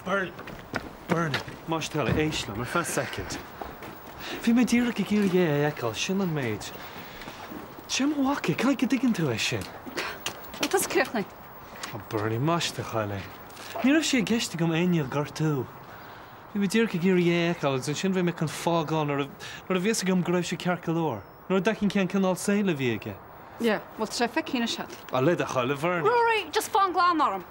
Burn. Más tell éisna, mar fa second. Bhí mé díra go gír é eáil sin an méid. Sem waca, cai go diggin tú é sin. Tás cruachna. Bernie más de chaile. Ní raibh sé gceiste gom aine gar tú. Bhí mé díra go gír é eáil san sin bheith me can fágáin ar a bhés gom go raibh sé cearca lór. Nuair dacinn cean canál saoile bhí aige. Yeah, well, tre fe cína siad. A le a chaile Bernie. Rory, just fá glán orm.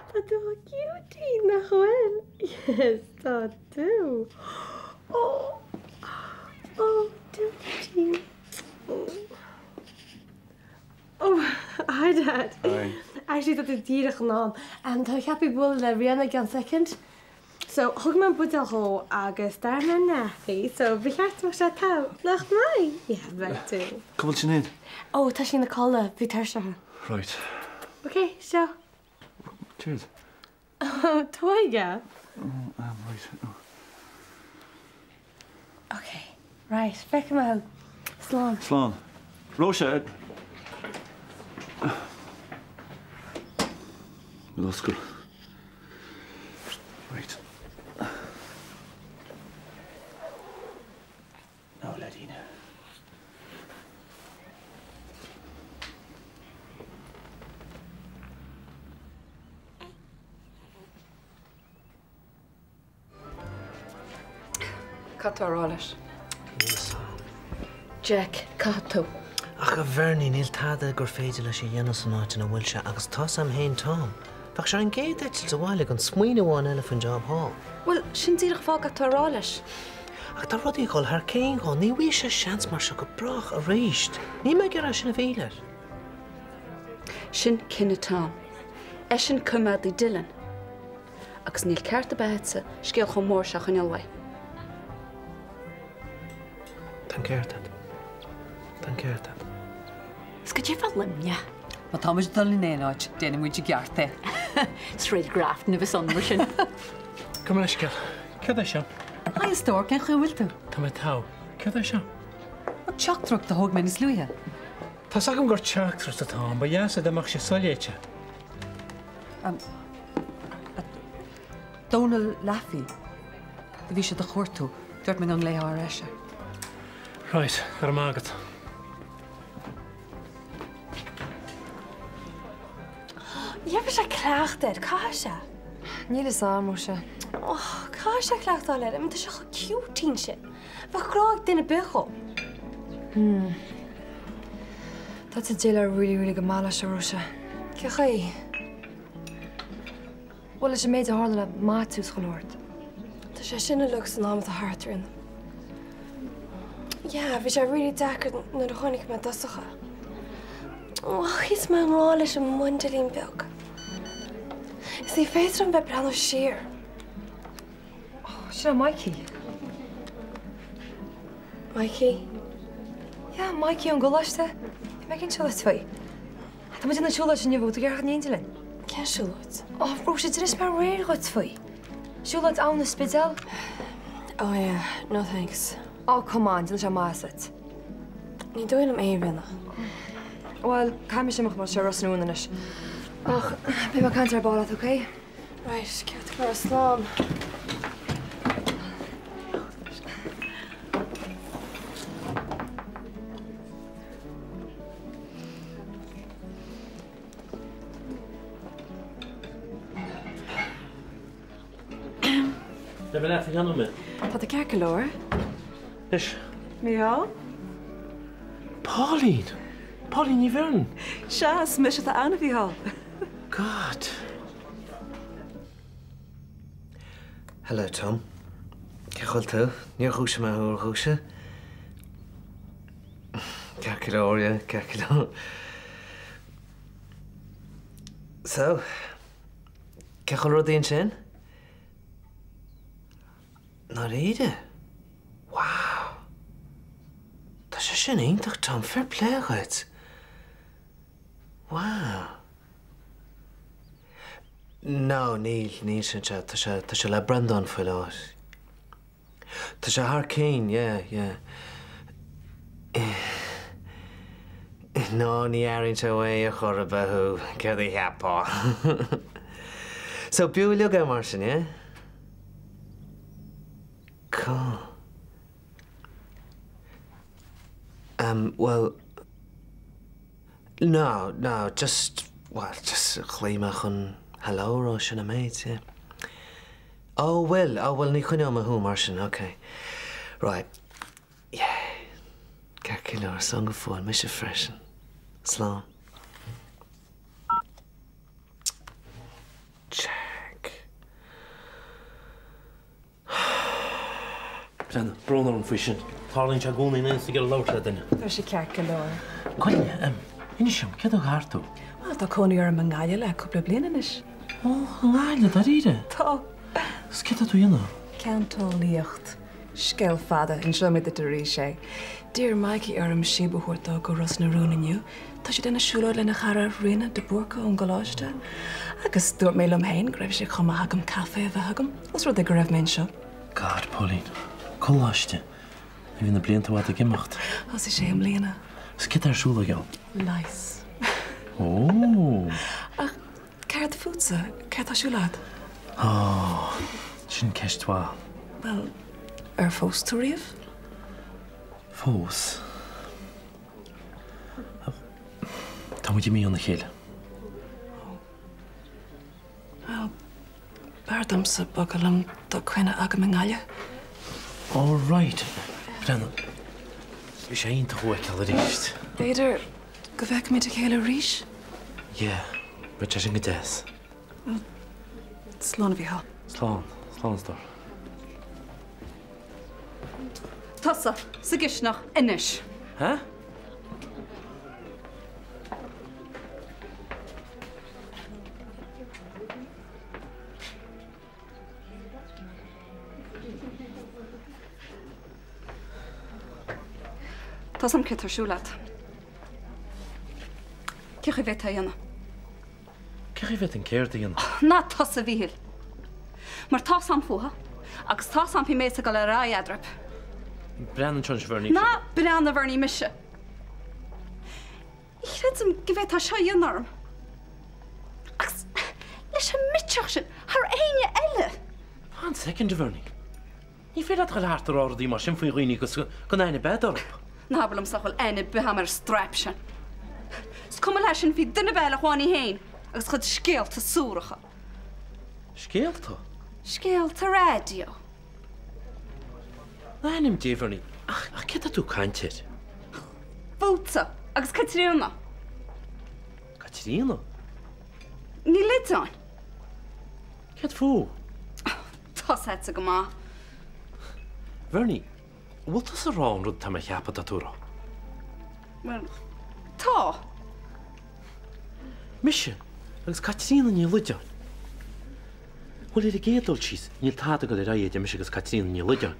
Tá tú cutie na chfuil? Yes, tá tú. Oh, Dúchie. Oh, hi, Dad. Hi. Actually, dat is dierig naam. En ik heb je boel de Rihanna gaan second. So, hug mijn boetel go agus daar mijn nafi. So, begrijpt wat dat hou. Nog mij. Ja, wel toe. Kom eens in. Oh, het is in de kolle. Wie tersen. Right. Okay, zo. Cheers. Oh, toiga. Right. Oh. Okay, right. Back me out. Slán. Slán. Róise. Loscail. Right. Now, Ladina. Catárális. Yes. Jack, Cato. Ach a bhharrní níl tada gur féidir leis sé dhéanamh san áit na bhfuil se agus tá sam héin Tom. Bach se an géad eitil sa bháile an smuoine bháin eile fan job hall. Well, sin díreach fá catárális. Ach tá rudí gáil thar céin gáil ní bhí sé seans mar se go brach a réist. Ní me gur sin a bhéileir. Sin cinna tám. Sin cumad I Dylan. Agus níl ceart a beitsa, scéal chun mór seach an ilhaid. Tá ceartad. Tá ceartad. Sca dé fel limne? Ma Thomas dal in éáid, déana muid geartta. Sraith graft na bheits anmar sin. Come leis ceall. Cad é seo? A is tóir cen chuhfuil tú. Tá mé tá. Cad é seo? A teachtrach de thug menis luúthe. Tá sagam gur teachtrach atá, ba dheasa amach sé soléite. Donal Laffy. Bhí sé de chuirtú, dúirt me an léá éise. Right, ar mágad. Jeppe se klaagted, Kasia. Níl is am se. Oh, Kasia klaagt al er, maar het is toch een cute tientje. Wat graag in de buchel. Dat is deel really go mála se Rosa. Ce chaí? Well, is méid a hála le máús gelóord. Tá sé sinna lugus an am a hartrin. Ja, vi sé really dekker na de chonig me dasacha. Oh, hís me an rá leis an mundelín beg. Is í féidir an bheith brenn sir. Sin Mikey. Mikey? Ja, Mikey an goláiste. Me cinn se tvoi. Tá mu na siúla sin bhú a gar nílinn. Ce siúlaid? Oh, bro sé is mar réir go tvoi. Siúlaid an na spidal? Oh yeah, no thanks. Oh, come on, dil se másit. Ní dóil am érinna. Well, caiimi sem mar se Rossnúis. Och, be mar cantar ballad, okay? Right, ceart go slán. Le bheith lefa ganú me. Tá a cear golóir? Is. Ja? Pauline! Pauline, ní bhern. Seas, me se a anna bhí hall. God. Hello, Tom. Ce chuil tú? Níor chúsa me thuair chúsa? Cearcadóir, cearcadóir. So, ce chuil rudaíonn sin? Na réide? Wow. Tá sé sin iontach, Tom, fair play chuid. Wow. No, níl sin se, tá se le Brandon foiil áit. Tá se thar céin, yeah. No, ní airíonn se é a chur a bethú, cead í heapá. So buúil go mar sin, yeah? Cool. Well, no, just chléimach an hello rá sin a maid, yeah. Oh, well, ní chuine am a hú mar sin, okay. Right. Yeah. Ceir leir san go fáil, mis sé freisin. Slán. Check. Brenna, brónar an fwy sin. Tarlín se gúnaí nes i gael lawr dynna. Tá sé cear go leir. Gwaine, inisio, cedd o hartw? Wel, tá cónaí ar an gáile le cúpla bliana is. O, yn gael da rire. Tá. Sgeda dwi yna? Cantóíocht. Scéil fada in siomid a rí sé. Dír maici ar am sibúirtá go ras na rúnaniu, tá sé denna siúla lena chara rina de burca ón goláiste. Agus dúirt mé am hain greibh sé chuma hagam cafe a bheithagam, os rud a go raibh mén seo. God, Pauline. Coláiste. I hín na blianta bhad a gimacht. As I sé am líana. Sgeda ar siúla geall? Lais. O. Ach, ceir fútsa, ceir tá siúlaad? O, sin ceistá. Wel, ar fós tú riamh? Fós. Tá muid mí an na chéile. Wel, bardam sa bogalam do cuine agam yn gaile. All right. Brenna, bhí sé aonta chuaig ceall a ríist. Beidir, go bheic mé a chéile ríis? Yeah, but sin go des. Slán a bhí há. Slán star. Tasa, sa gisnach inis. Huh? Tasam cytar siúlad. Cech I bheith dhéana. Cech I bheith an céir dhéana? Na tasa bhíhil. Mar tasam fuha, agus tasam pi mésa go le rá adrab. Brennan tún sverní. Na breanna bharní mise. Ich redzam go bheith tá seo dhéanarm. Agus leis an mitseach sin, har aine eile. An second verní. Ní féad at gael hart ar ordí mar sin faoi roiní go naine bed orp. Na blam sa chul aine behamar strap sin. Scum leis sin fi dunne beile cháinní héin, agus chud scéalta súracha. Scéalta? Scéalta radio. Naim déverní. Ach, ceda tú caintir? Bóta, agus Catriona. Catriona? Ní lidáin. Ced fú? Tás het go má. Verní, bhfuil tas a rán rud tá me cheappa a túra? Well, tá. Mise, agus Catriona ní lidáin. Bhfuil iad a géadol síos, níl táda go le raid a mise agus Catriona ní lidáin.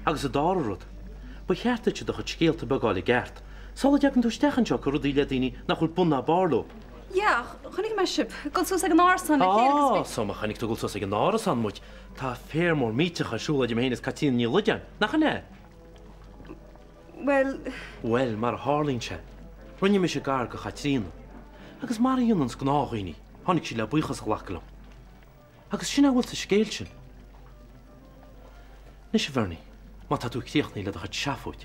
Agus a dára rud. Ba cheartta si do chud scéalta bagáil I gceart. Sála deagan tú stechan seo go rud ile daoine nach chuil bunna barló. Ja, chunig me sib, gol sos ag an ársan le chéir. Sama chanig tú gul sos ag an árasan muid. Tá fér mór míteach a siúla de ménas Catriona ní lidáin. Nach ne? Well, mar hálín se. Rinne me se gar go Catriona. Agus mar dionans go nághine, hánig sí le buchas ghlacalam. Agus sinna bhfuil sa scéil sin. Nis sé bharní, má tá tú críochnaí le a chud seafúid.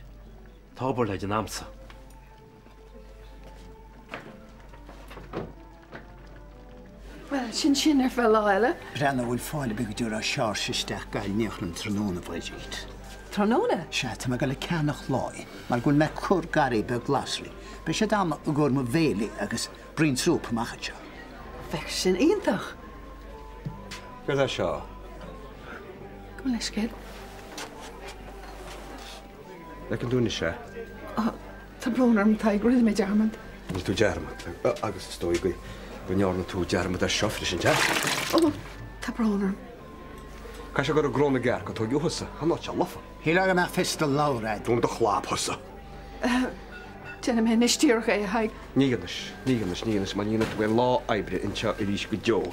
Tábar leid an amsa. Wel, sin ar fel eile. Brenna bhfuil fáile be go dúr a seár sisteach gael neachlan tróna bhaidíit. Tróna? Se, tá me gael cenach láin, mar gúil me cwr gari be glasri. Be sé dam a gúr mo bhéli agus brin trúp machcha. Fech sin iontach. Gwyd a seo? Gwyd leis gyd. Lec yn dŵn eisiau? Tá brôn ar mtau gwrdd me Jarmand. Nid tú Jarmand? Agus ystoi gwy. Gwyn iorn tú Jarmand ar siofri sy'n jar? Tá brôn ar. Cael gwrdd o gron y ger, gwaith o yw hysa. Han not lafa. Hila ga me fest y lawred. Dwi'n dy chlap hysa. Dyna me nistyrch ei haig. Níganis. Man yna dwi'n la aibri yn tia iris gwydio.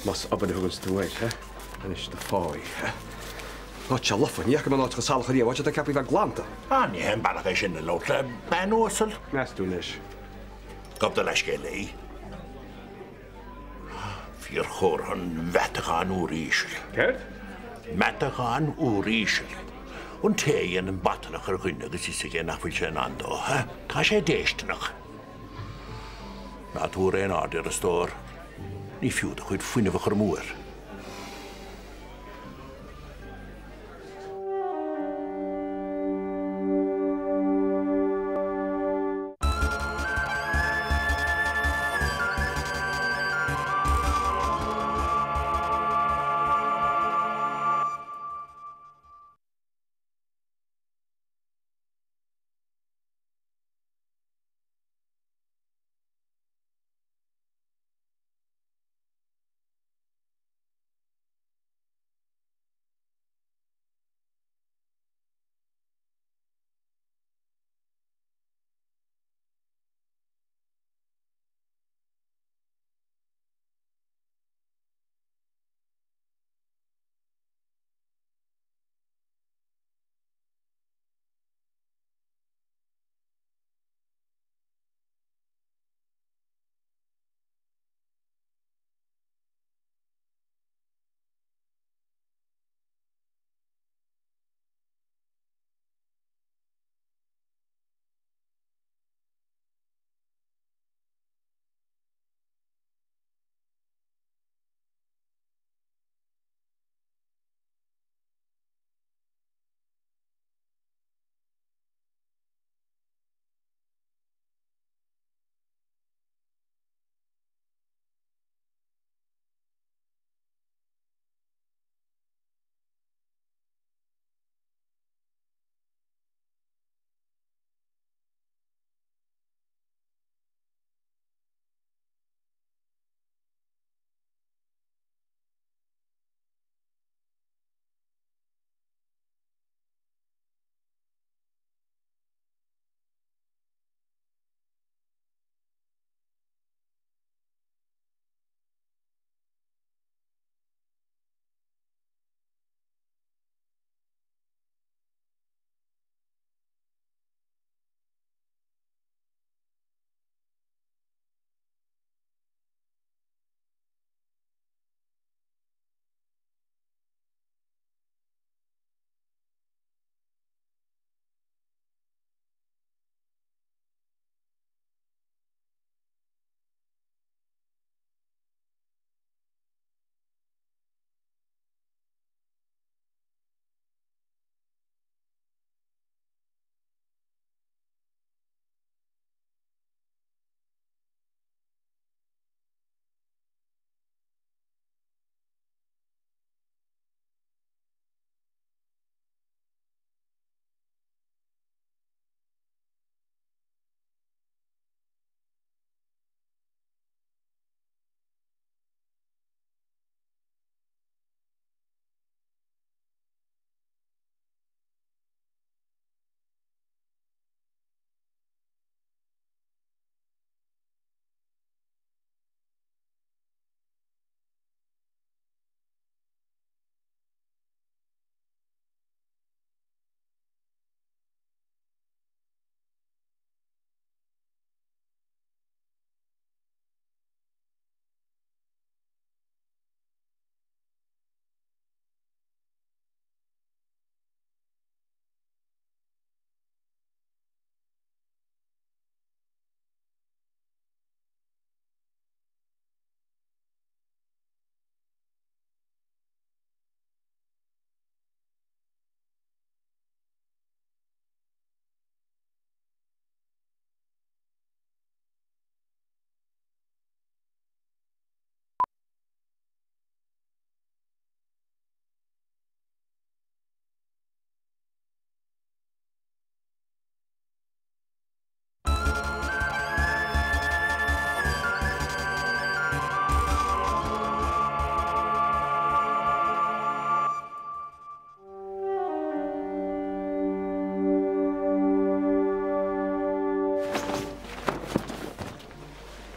Mas abad y hwgans dwi'n weid, he? Anis dy ffoi, he? Not lafa. Ni ac yma not gysal chdi. Watch dy capi fa glanta. Ni hen barach eisiau yn y lawr. Ben osl. Nes dwi'n nes. Gob dy leis gael ei. i'r chwr hwn fetachan o'r eisiau. Cert? Metachan o'r eisiau. Ond te yn batnach ar gwynnig ys ysig yn afwyl sy'n ando, ha? Ta se deistnach. Na tŵr ein ad i'r ystod. Ni ffiwd chwyd ffwyn efo chyrmwyr.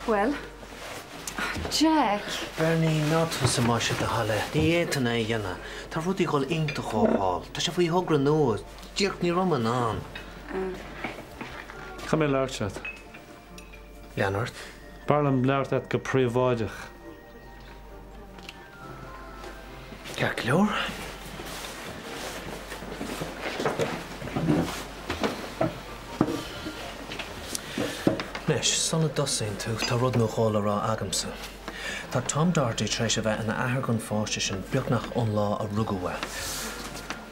Well, Jack. Bernie, not sa masha da hala. Ni étan é dhéana. Tá rudí gáil inta cháil. Tá sé faoi hogra nó. Díoch ní roman an. Cha mé leirtead. Leonard? Barlam leirtead go príomháideach. Ceach leor. Nes, son y dosyn tú, ta rod nhw chol ar agamsa. Ta Tom Dardy treis a bheith yn ahargon fáiste sin beagnach an lá a rugúha.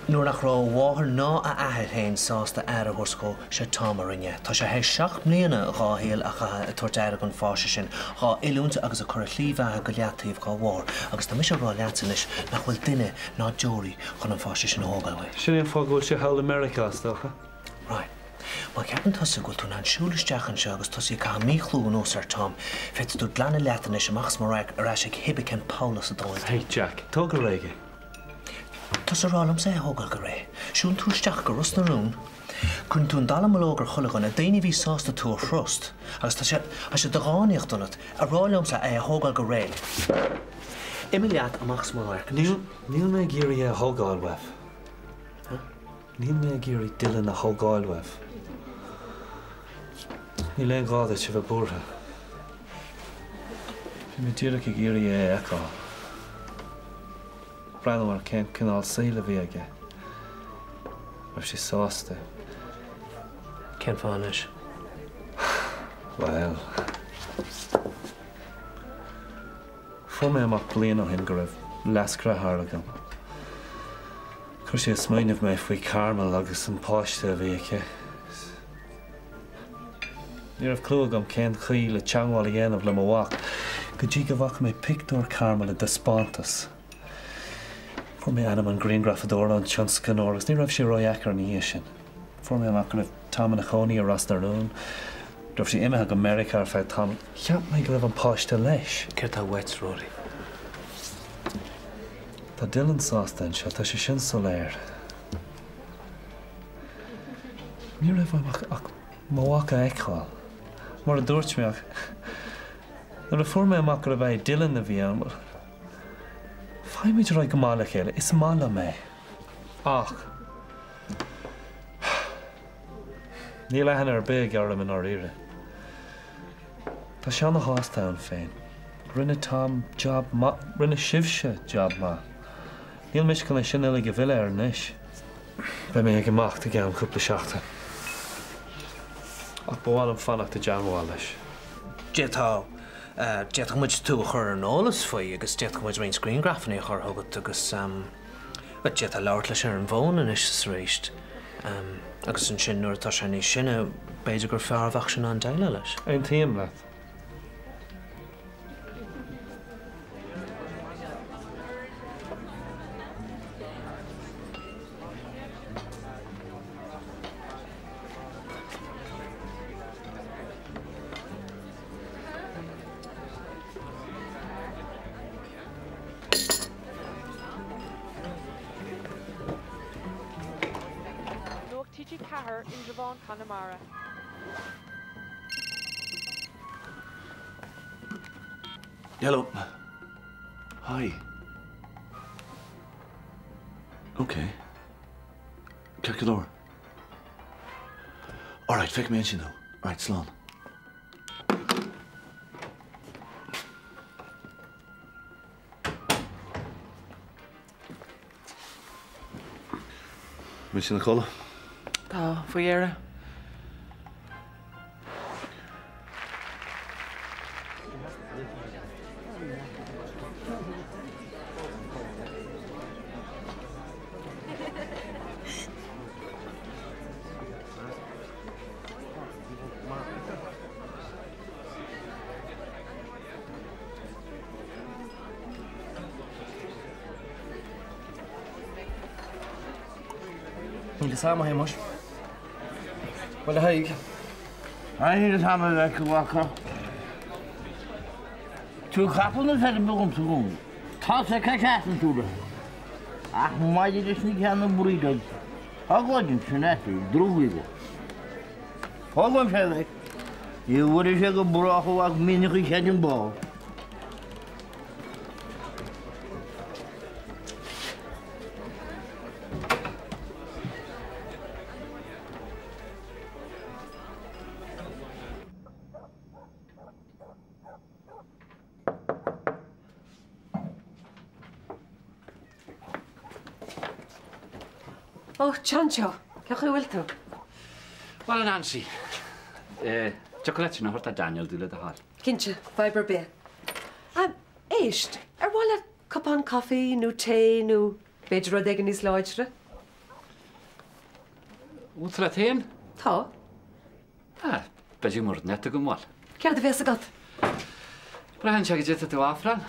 Nuair nach rá bháthar ná a ahad hain sásta ar a thurscó sé Tom a rinne. Tá sé hééis 7 mbliana gáhéal a chatha a tuairt airgon fáiste sin gá ilúnta agus a chur a hlíomhethe go leataíomh gá mhór, agus tá mis a rá leatan is nach bhfuil duine ná Jóry chun an fáiste sin ógáilha. Sin éon fágóil sé heil America stocha? Right. Má ceapan tosa go tú an siúlaisteachan se agus tosaí cá míchlú an ósar Tom, feit tú glanna leatan is amachs marraic ar eisic hibicin Paulus a dóid. Hey Jack, tó go réige. Tás a rálam sé hógal go ré. Siún túisteach go rus na rún, chun tún dala malógar chulagan a daoine bhí sásta tú a frost, agus tá sé dogáíocht donat a rálam sa é a hógal go ré. Imi leat amachs marraic. Níl mé géirí a hógáil wef. Níl mé géirí Dylan a hógáil wef. Ní le gáda se bheith búrtha. Bhí mé tíach i géirí é eá. Brenn mar cén canál saoile bhí aige. Mar sé sásta. Cén fáis? Well. Fu mé amach blian ó hin go raibh lascrathar agam. Chur sé smaoinemh mé faoi carmel agus an páiste a bhí aice. Ní raibh clú agam cén chuí le teangháil a dhéanamh le mhaach, go dtí go bhacha mé pictúr carmel a despántas. Fu mé anam an greengrafador an tionscan agus ní raibh sé roiachar an híos sin. Fu mé amach go raibh Tom na choní a ras narún. Raibh sé imethe go America ar feadh Tom. Cheap mé go raibh an páiste leis. Céir tá wet Rory. Tá Dylan sásta seo tá sé sin soléir. Ní raibh ach mhacha eicáil. Mar a dúirt meach. Nuair a fuair mé amach go raibh Dylan a bhí an. Fáimid roi go mála chéile, is mála mé. Ach. Ní lehan ar big arm in ar ire. Tá sean na hásta an féin. Rinne Tom job ma, rinne sibse job ma. Níl mis can sin ile go bhile ar níis. Be mé ag amach a gceann cúpla seachta. Ach bháil an fannacht a Janháil leis. Jetá, jetá muid tú a chur an ólas faoi agus jetá muid raon screengraffaní a chur thugat agus jetá leabhart leis ar an bhón in is Sraith. Agus an sin nuair atá sé níos sinne beidir gur fearbhach sin an daile leis. Ein tíam leat. Connemara. Hello. Hi. Okay. Calculor. All right, fake mention though. Right, Slán. Mission the colour. Tá, faoiara. Níl sama héimeis. Well, haig. I need to have a like a walker. Two couples of had a boom to room. Toss a cat into them. Ah, why did you sneak on the burrito? How good you should have drew with it. Hold on, Shelley. You would have said a buraho of mini shedding ball. Oh, Chancho, ce chu bhfuil tú? Well, Nancy, chocolate na horta Daniel dúla a hall. Cinse, fibre be. Éist, bhile cupán caí nó té nó beidir rud ag an níos láidre? Útra téin? Tá. Beidir mór net go máil. Cead a bheits agat? Brahan se go dé tú áfran?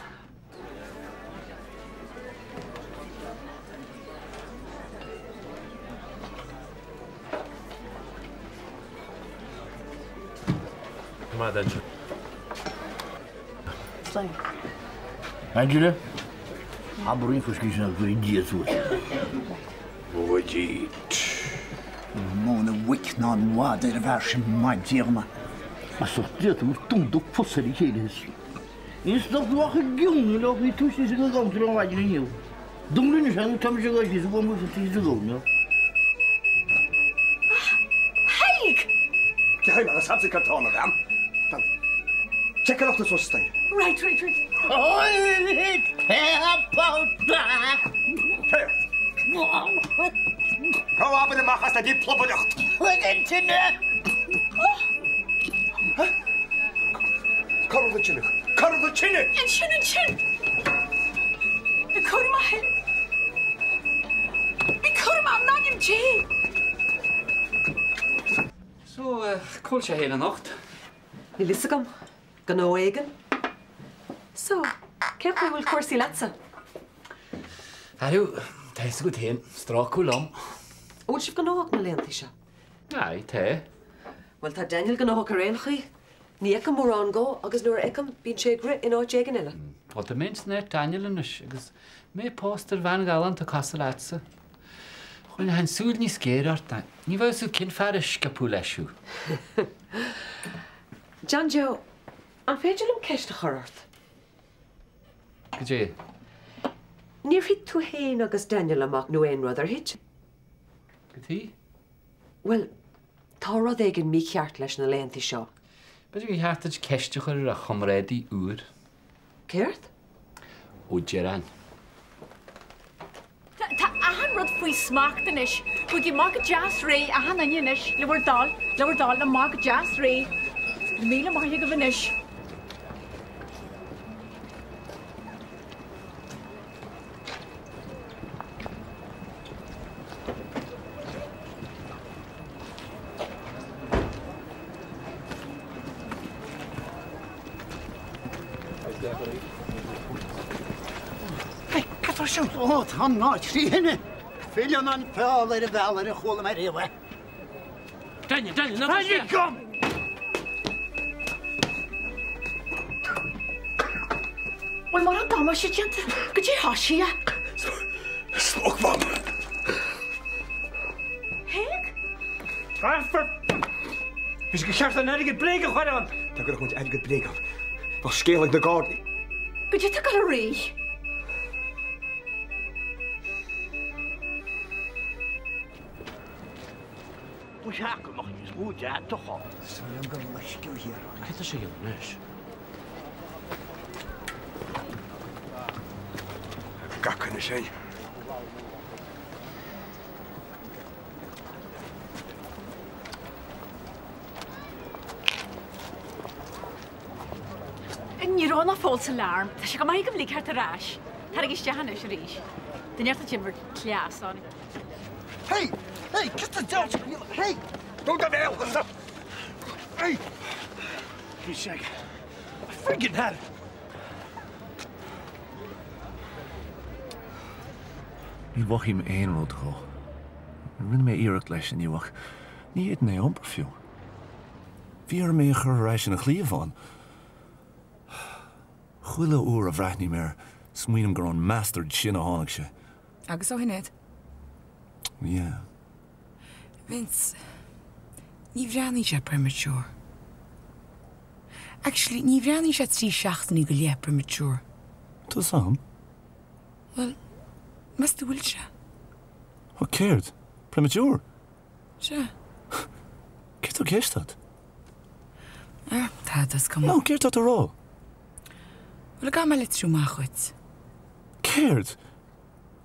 Má dense. Angela? Abrin fuscís na bhí días ús. Oidí. Móna wic ná nuad ar a bhar sin maid díorma. A so díad mu tún pusar í chéiles. Is doch wacha giún le í túisi go gámtar an bhaidir inniu. Dúmlinn se tam se gáis go mu tí go. Haig! Geheim an sa kartána am. Check it off the sustain. Right. Go up in the machas that you plop it out. Curl the chin. And chin. The Kurma. The Kurma, Nagim G. So, cool se hele nacht. Ní lisagam, gan ó éigen. So, ce chu bhfuil cuasaí leatsa? Harú, teis go téin, strá cúlam. Úl sibh gan óach na léontaí se? Ai, te. Well, tá Daniel gan óach ar réonchaí. Ní eicem mórrán go, agus nuair eicem bín sé grit in áit éigen eile. Well, the mens net Daniel inis, agus mé póster van galan to casa leatsa. Chwn han súl ní scéir arta. Ní bhah sú cin fear scapú leisú. John Joe, an féidir am ceist a chorart. Go dé? Níor hí tú héin agus Daniel amach nó éon rud ar hit? Go tí? Well, tá rud éigen mí ceart leis na léontaí seo. Beidir go heartid ceisteach ar a chomrédaí úr. Céirt? Ó Geran. Tá ahan rud faoi smaachtanis. Bhuaigh mag jazz ré ahan aninis leabhar dal na mag jazz ré. Míle maithe go bhanis. Ó, tá náid ríhinne. Filion an peáil ar a bheall ar a chola mar réha. Daniel, na you come! Wel, mar an dama sé dianta. Go dtí hasí a? Smok vam. Heg? Alfred! Is go ceart an erige bléige chuir an. Tá go chuint erige bléige. Tá scéalaigh na gádaí. Go dtí go a rí. Bhuaigh amach is búide tocha. Smaim go leisciú hir. Ceta sé gil nes. Gachan sé. Ní rána fós alarm. Tá sé go maith go bhlí ceart arás. Tá ag isteach is rís. Daneart a Jimmer cleas ána. Hey, get the dog. Hey, don't the hell. Hey. He's sick. Friggin' hell. Ní bhach im éon rud go. Rinne mé iirecht leis an níomhach. Ní éit né amper fiú. Bhí ar mé chur reis na chlíomháin. Chuile uair a bhreithní mér smuoinm gur an mastard sin a tháinig sé. Agus ó hinnéad? Yeah. Vince, ní bhreaní sé premature. Actually, ní bhreaní sé trí seachtaí go léir premature. Tá sam? Well, mas tú bhfuil se? Ó céirt? Premature? Se. Céirt ó céistad? Tá das come. No, céirt á rá. Well, ga me le trú máchuid. Céirt?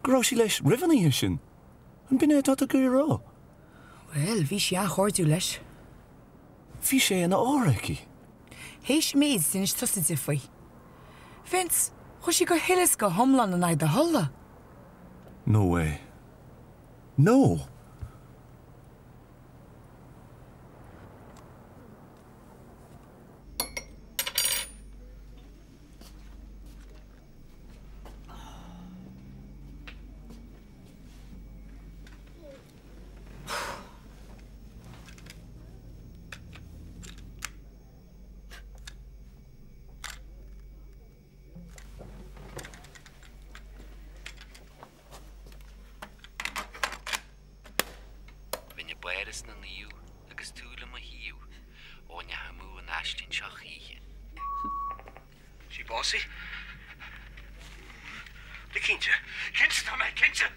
Grá sí leis rihannaí sin. An bin é tá a gurrá? Well, bhí sé a chóirú leis. Bhí sé an áraí. Héis méid sin is tusa de faoi. Vince, chu si go hilas go thomlan an aid a tholla. No way. No. Bairis na niu, agus túla ma hiu, ó ne hamú an astin seo chihe. Sí bossy? De kindje. Kindje dan mij, kindje.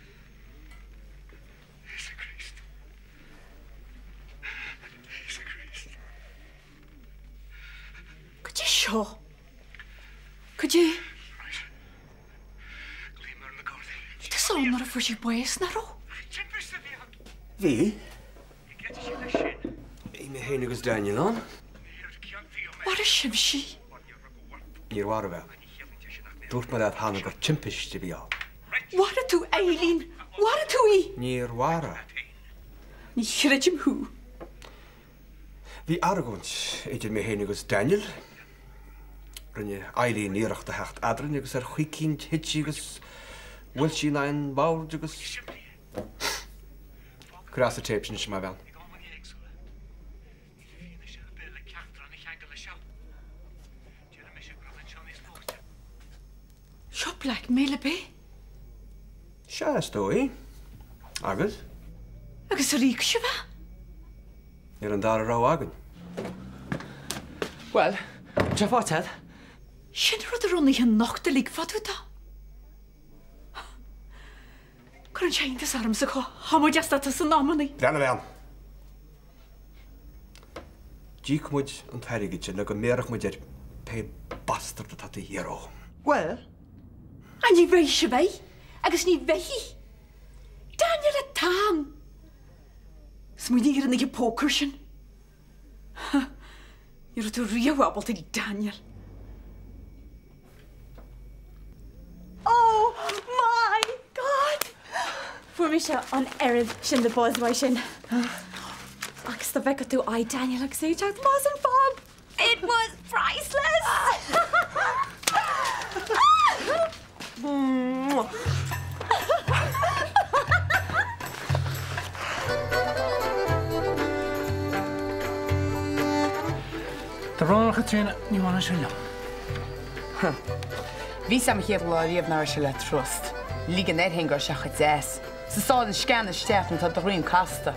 Jezus Christ. Jezus Christ. Could you show? Could you? It is all not for you boys, Naro. Wie? Ik me heen agus Daniel aan. What is she? Hier waren we. Doet me dat hangen wat chimpisch te bij al. What a to Eileen? What a to we? Hier waren. Niet schrik hem hoe. Wie argons eet me heen agus Daniel. Rinne Eileen neerig de hecht adren agus goeie kind hitje agus wiltje lijn bouw agus. Krasse tapes niet maar wel. Shop like Melebe? Sja, stoi. Agus? Agus riek je wel? Hier en daar rauw agen. Wel, ja wat het? Shinra er only een nachtelijk wat doet dat? Kan je in de arm zo gaan? Hou je dat als een namenie? Dan wel. Jeek moet ontheiligetje, nog een merig moet je pe bastard dat hij hier ook. Wel? En je weet je bij? Ik is niet weg. Daniel het taan. Smoeit hier in je pokerschen. Je doet een real wabbel tegen Daniel. Oh my God! Voor mij zo aan Erid sin de boys waar sin. Agus de bekke toe ai Daniel agus zei het was een fun. It was priceless. De rán Katrina ní bhana se le. Bhí sam chéad lá riamhnar se le trust. Lígan éthingar se chu déas. Sa sáil an scan isteach an tá do roion casta.